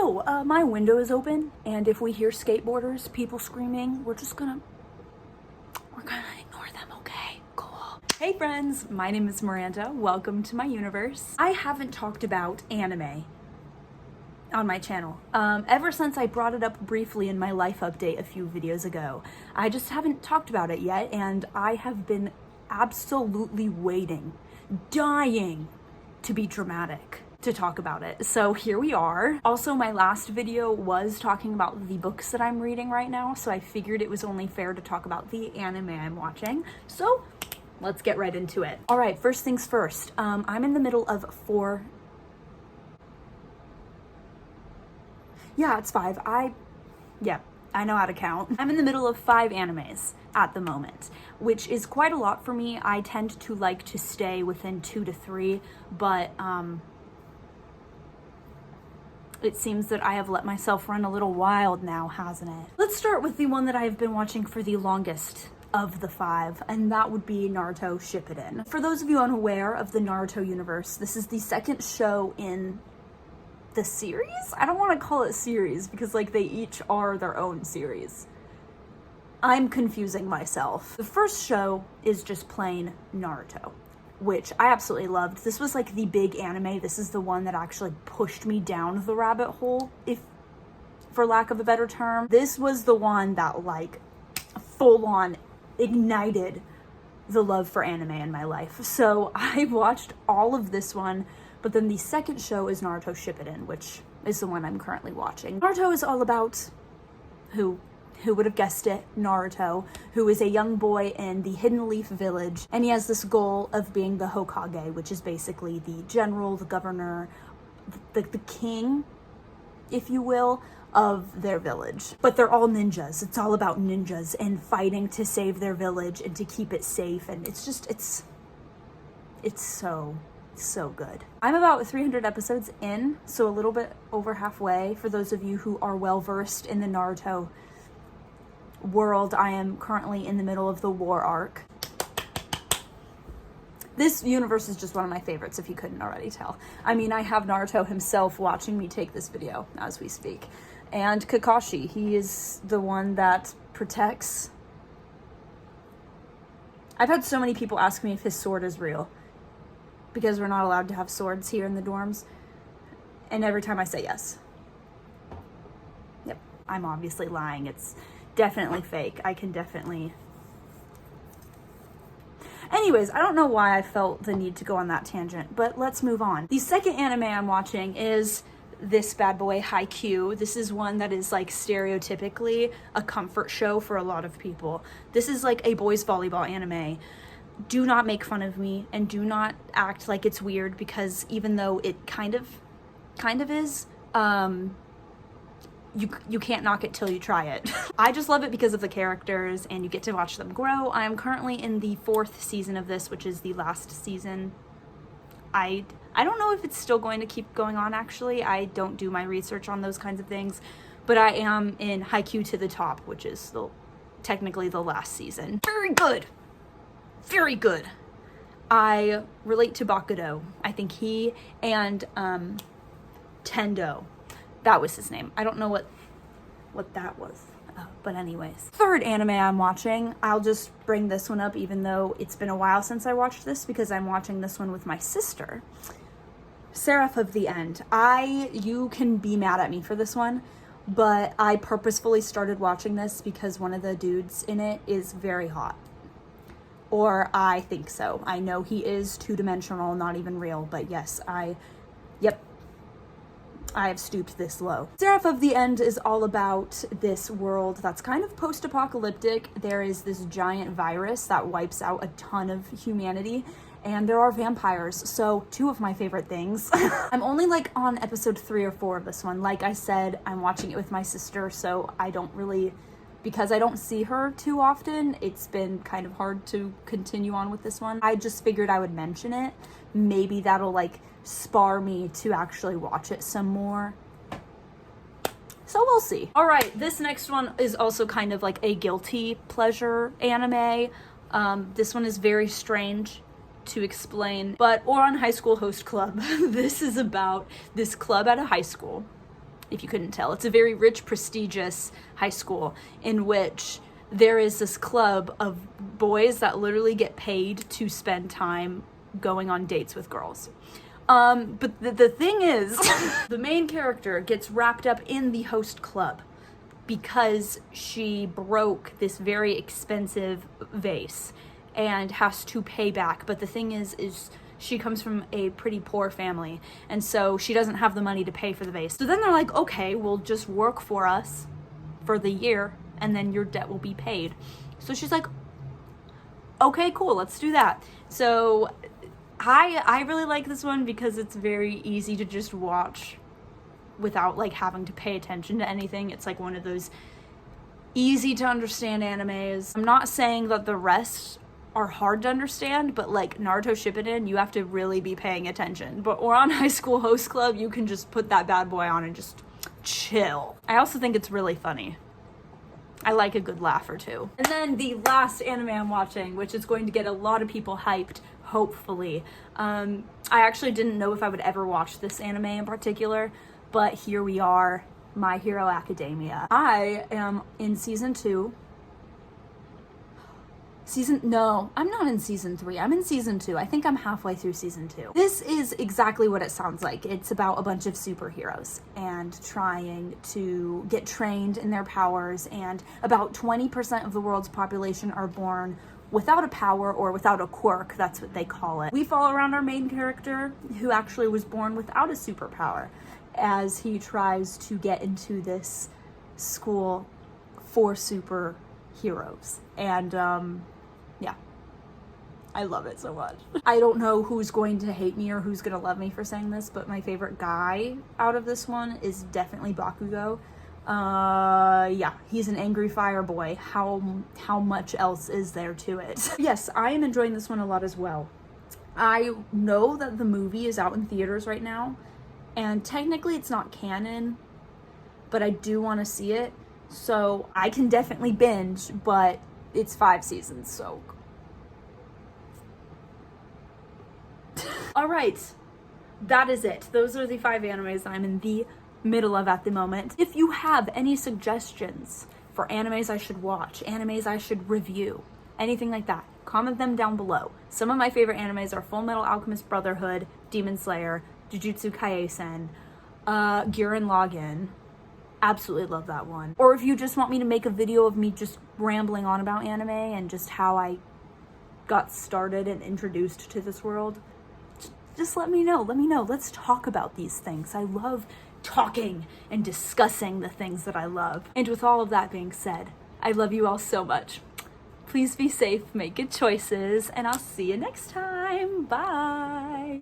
So, my window is open, and if we hear skateboarders, people screaming, we're gonna ignore them, okay? Cool. Hey friends, my name is Miranda. Welcome to my universe. I haven't talked about anime on my channel ever since I brought it up briefly in my life update a few videos ago. I just haven't talked about it yet, and I have been absolutely waiting, dying to be dramatic to talk about it. So here we are. Also, my last video was talking about the books that I'm reading right now, so I figured it was only fair to talk about the anime I'm watching. So let's get right into it. All right, first things first. I'm in the middle of four. Yeah, it's five. I know how to count. I'm in the middle of 5 animes at the moment, which is quite a lot for me. I tend to like to stay within 2 to 3, but it seems that I have let myself run a little wild now, hasn't it? Let's start with the one that I've been watching for the longest of the 5, and that would be Naruto Shippuden. For those of you unaware of the Naruto universe, this is the second show in the series? I don't want to call it series because like they each are their own series. I'm confusing myself. The first show is just plain Naruto, which I absolutely loved. This was like the big anime. This is the one that actually pushed me down the rabbit hole, if for lack of a better term. This was the one that like full on ignited the love for anime in my life. So I watched all of this one, but then the second show is Naruto Shippuden, which is the one I'm currently watching. Naruto is all about who would have guessed it, Naruto, who is a young boy in the Hidden Leaf Village, and he has this goal of being the Hokage, which is basically the general, the governor, the king, if you will, of their village. But they're all ninjas. It's all about ninjas and fighting to save their village and to keep it safe, and it's so good. I'm about 300 episodes in, so a little bit over halfway. For those of you who are well versed in the Naruto world, I am currently in the middle of the war arc. This universe is just one of my favorites, if you couldn't already tell. I mean, I have Naruto himself watching me take this video as we speak. And Kakashi, he is the one that protects. I've had so many people ask me if his sword is real, because we're not allowed to have swords here in the dorms. And every time I say yes. Yep, I'm obviously lying. It's definitely fake. I can definitely... Anyways, I don't know why I felt the need to go on that tangent, but let's move on. The second anime I'm watching is this bad boy, Haikyuu. This is one that is like stereotypically a comfort show for a lot of people. This is like a boys volleyball anime. Do not make fun of me and do not act like it's weird, because even though it kind of is, you can't knock it till you try it. I just love it because of the characters, and you get to watch them grow. I am currently in the 4th season of this, which is the last season. I don't know if it's still going to keep going on, actually. I don't do my research on those kinds of things, but I am in Haikyuu to the top, which is technically the last season. Very good. Very good. I relate to Bakudo. I think he and Tendo, that was his name. I don't know what that was. But anyways. Third anime I'm watching, I'll just bring this one up even though it's been a while since I watched this, because I'm watching this one with my sister. Seraph of the End. You can be mad at me for this one, but I purposefully started watching this because one of the dudes in it is very hot. Or I think so. I know he is 2-dimensional, not even real, but yes, I have stooped this low. Seraph of the End is all about this world that's kind of post-apocalyptic. There is this giant virus that wipes out a ton of humanity, and there are vampires. So 2 of my favorite things. I'm only like on episode 3 or 4 of this one. Like I said, I'm watching it with my sister, so I don't really... Because I don't see her too often, it's been kind of hard to continue on with this one. I just figured I would mention it. Maybe that'll like spar me to actually watch it some more. So we'll see. All right, this next one is also kind of like a guilty pleasure anime. This one is very strange to explain, but Ouran High School Host Club. This is about this club at a high school if you couldn't tell. It's a very rich, prestigious high school in which there is this club of boys that literally get paid to spend time going on dates with girls. But the thing is, the main character gets wrapped up in the host club because she broke this very expensive vase and has to pay back. But the thing is she comes from a pretty poor family, and so she doesn't have the money to pay for the vase. So then they're like, okay, well, just work for us for the year and then your debt will be paid. So she's like, okay, cool, let's do that. So I really like this one because it's very easy to just watch without like having to pay attention to anything. It's like one of those easy to understand animes. I'm not saying that the rest are hard to understand, but like Naruto Shippuden, you have to really be paying attention. But we're on High School Host Club, you can just put that bad boy on and just chill. I also think it's really funny. I like a good laugh or two. And then the last anime I'm watching, which is going to get a lot of people hyped, hopefully. I actually didn't know if I would ever watch this anime in particular, but here we are, My Hero Academia. I am in season 2. No, I'm not in season 3. I'm in season 2. I think I'm halfway through season 2. This is exactly what it sounds like. It's about a bunch of superheroes and trying to get trained in their powers, and about 20% of the world's population are born without a power or without a quirk. That's what they call it. We follow around our main character, who actually was born without a superpower, as he tries to get into this school for superheroes. And yeah, I love it so much. I don't know who's going to hate me or who's gonna love me for saying this, but my favorite guy out of this one is definitely Bakugo. Yeah, he's an angry fire boy. How much else is there to it? Yes, I am enjoying this one a lot as well. I know that the movie is out in theaters right now, and technically it's not canon, but I do want to see it, so I can definitely binge, but it's 5 seasons, so. All right, that is it. Those are the 5 animes I'm in the middle of at the moment. If you have any suggestions for animes I should watch, animes I should review, anything like that, comment them down below. Some of my favorite animes are Full Metal Alchemist Brotherhood, Demon Slayer, Jujutsu Kaisen, Gurren Lagann. Absolutely love that one. Or if you just want me to make a video of me just rambling on about anime and just how I got started and introduced to this world, just let me know. Let me know. Let's talk about these things. I love talking and discussing the things that I love. And with all of that being said, I love you all so much. Please be safe, make good choices, and I'll see you next time. Bye.